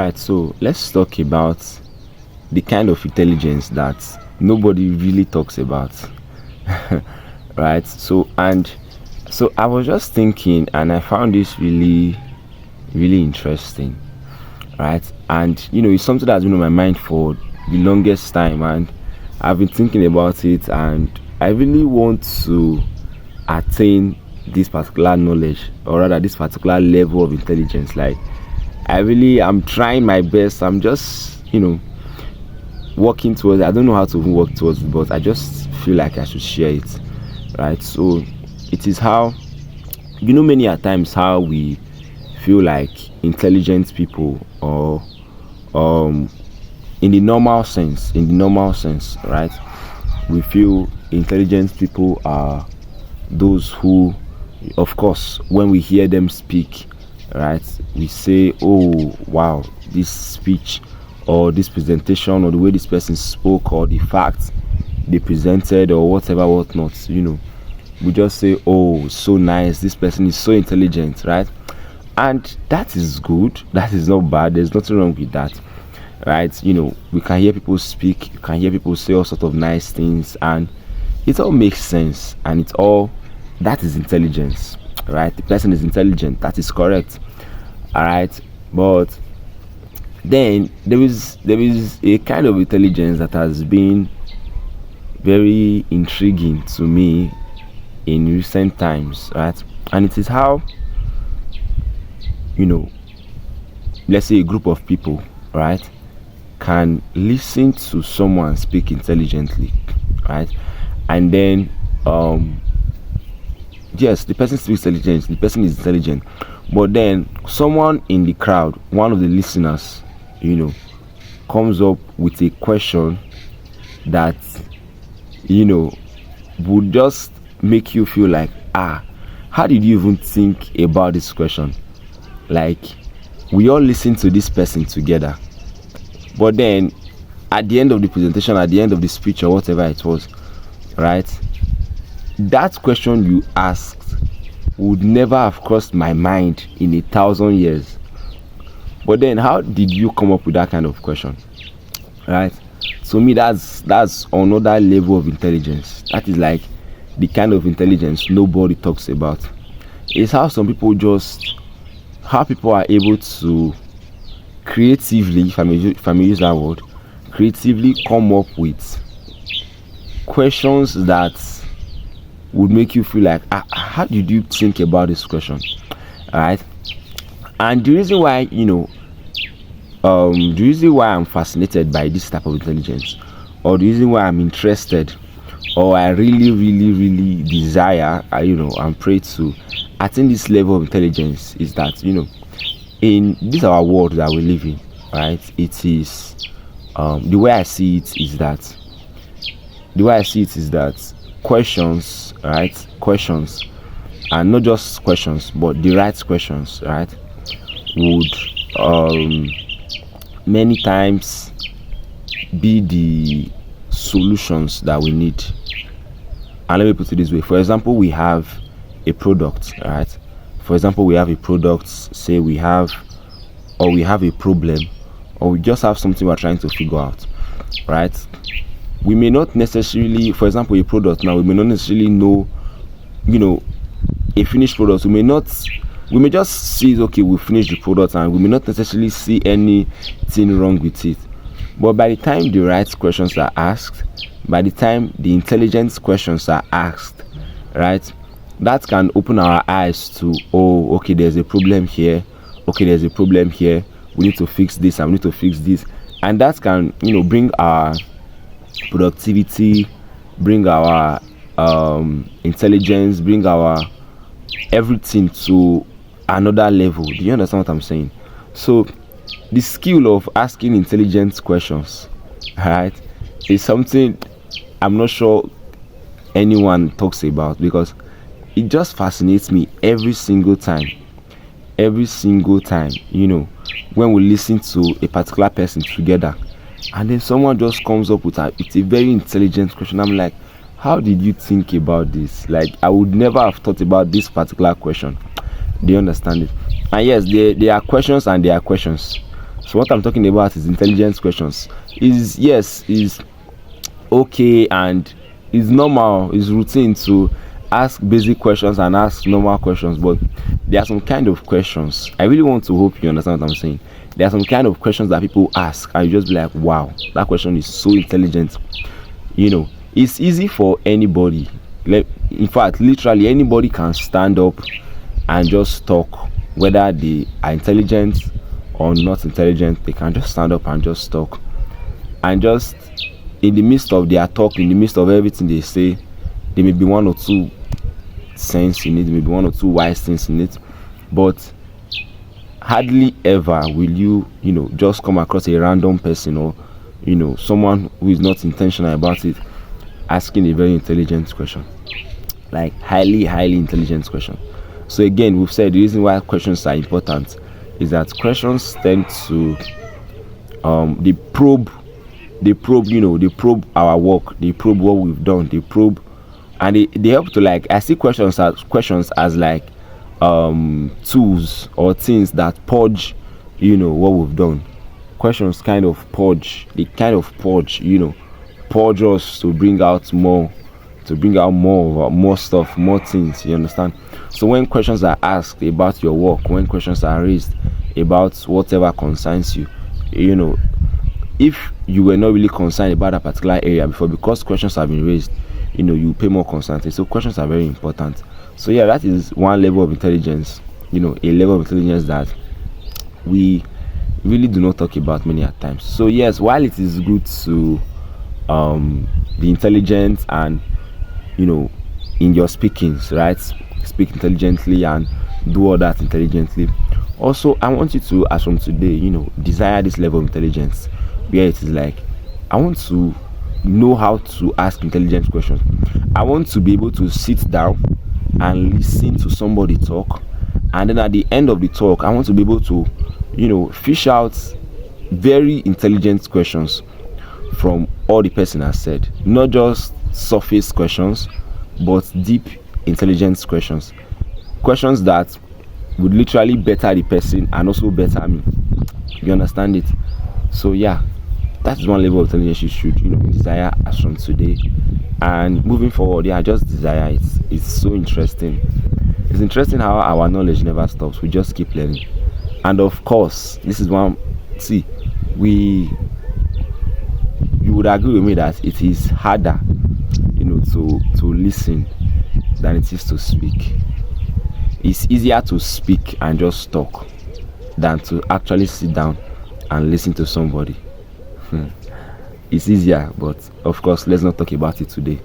right, so let's talk about the kind of intelligence that nobody really talks about. Right, so I was just thinking, and I found this really, really interesting. Right, and it's something that's been on my mind for the longest time, and I've been thinking about it, and I really want to attain this particular knowledge, or rather this particular level of intelligence. Like, I really am trying my best. I'm just working towards it. I don't know how to even work towards it, but I just feel like I should share it. Right, so it is how, many a times how we feel like intelligent people, or in the normal sense, right? We feel intelligent people are those who, of course, when we hear them speak, right, we say, oh wow, this speech or this presentation or the way this person spoke or the facts they presented or whatever whatnot, we just say, oh, so nice, this person is so intelligent, right? And that is good, that is not bad, there's nothing wrong with that, right? We can hear people speak, you can hear people say all sorts of nice things, and it all makes sense, and it's all, that is intelligence, right? The person is intelligent, that is correct. All right, but then there is a kind of intelligence that has been very intriguing to me in recent times, right? And it is how, let's say a group of people, right, can listen to someone speak intelligently, right? And then yes, the person speaks intelligent, the person is intelligent, but then someone in the crowd, one of the listeners, comes up with a question that would just make you feel like, how did you even think about this question? Like, we all listen to this person together, but then at the end of the presentation, at the end of the speech or whatever it was, right, that question you asked would never have crossed my mind in 1,000 years. But then how did you come up with that kind of question? Right? To me, that's another level of intelligence. That is like the kind of intelligence nobody talks about. It's how people are able to creatively, if I may use that word, creatively come up with questions that would make you feel like, how did you think about this question? All right. And the reason why, I'm fascinated by this type of intelligence, or the reason why I'm interested, or I really, really, really desire, and pray to attain this level of intelligence, is that, in this our world that we live in, right? It is, the way I see it is that questions, right? Questions, and not just questions, but the right questions, right, would many times be the solutions that we need. And let me put it this way: for example, we have a product, right? For example, we have a product, say we have a problem, or we just have something we're trying to figure out, right? We may not necessarily, for example, a product now, we may not necessarily know, a finished product. We may just see, okay, we finished the product, and we may not necessarily see anything wrong with it. But by the time the right questions are asked, by the time the intelligence questions are asked, right, that can open our eyes to, oh, okay, there's a problem here, okay, there's a problem here, we need to fix this, and we need to fix this. And that can, bring our productivity, bring our intelligence, bring our everything to another level. Do you understand what I'm saying? So the skill of asking intelligent questions, right, is something I'm not sure anyone talks about, because it just fascinates me every single time, when we listen to a particular person together, and then someone just comes up with a very intelligent question. I'm like, how did you think about this? Like, I would never have thought about this particular question. Do you understand it? And yes, there are questions and there are questions. So what I'm talking about is intelligence questions. Is okay and it's normal, it's routine to ask basic questions and ask normal questions, but there are some kind of questions. I really want to hope you understand what I'm saying. There are some kind of questions that people ask and you just be like, wow, that question is so intelligent. It's easy for anybody. In fact, literally anybody can stand up and just talk, whether they are intelligent or not intelligent. They can just stand up and just talk, and just in the midst of their talk, in the midst of everything they say, there may be one or two sense in it, maybe one or two wise things in it, but hardly ever will you just come across a random person, or someone who is not intentional about it, asking a very intelligent question, like highly intelligent question. So again, we've said the reason why questions are important is that questions tend to they probe our work, they probe what we've done, they probe, and they help to, like, I see questions as like tools or things that purge what we've done. Questions kind of purge us to bring out more, more stuff, more things, you understand? So when questions are asked about your work, when questions are raised about whatever concerns you, if you were not really concerned about a particular area before, because questions have been raised, you pay more concern. So questions are very important. So yeah, that is one level of intelligence, a level of intelligence that we really do not talk about many at times. So yes, while it is good to be intelligent and in your speakings, right, speak intelligently and do all that intelligently, also I want you to, as from today, desire this level of intelligence where it is like, I want to know how to ask intelligent questions. I want to be able to sit down and listen to somebody talk, and then at the end of the talk I want to be able to fish out very intelligent questions from all the person has said, not just surface questions, but deep intelligence questions that would literally better the person and also better me. You understand it? So yeah, that's one level of intelligence you should desire as from today. And moving forward, yeah, just desire it. It's so interesting. It's interesting how our knowledge never stops. We just keep learning. And of course, this is one, see, you would agree with me that it is harder to listen than it is to speak. It's easier to speak and just talk than to actually sit down and listen to somebody. It's easier, but of course, let's not talk about it today.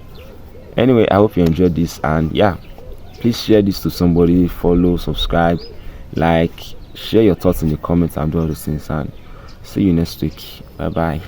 Anyway, I hope you enjoyed this, and yeah, please share this to somebody, follow, subscribe, like, share your thoughts in the comments, and do all those things, and see you next week. Bye bye.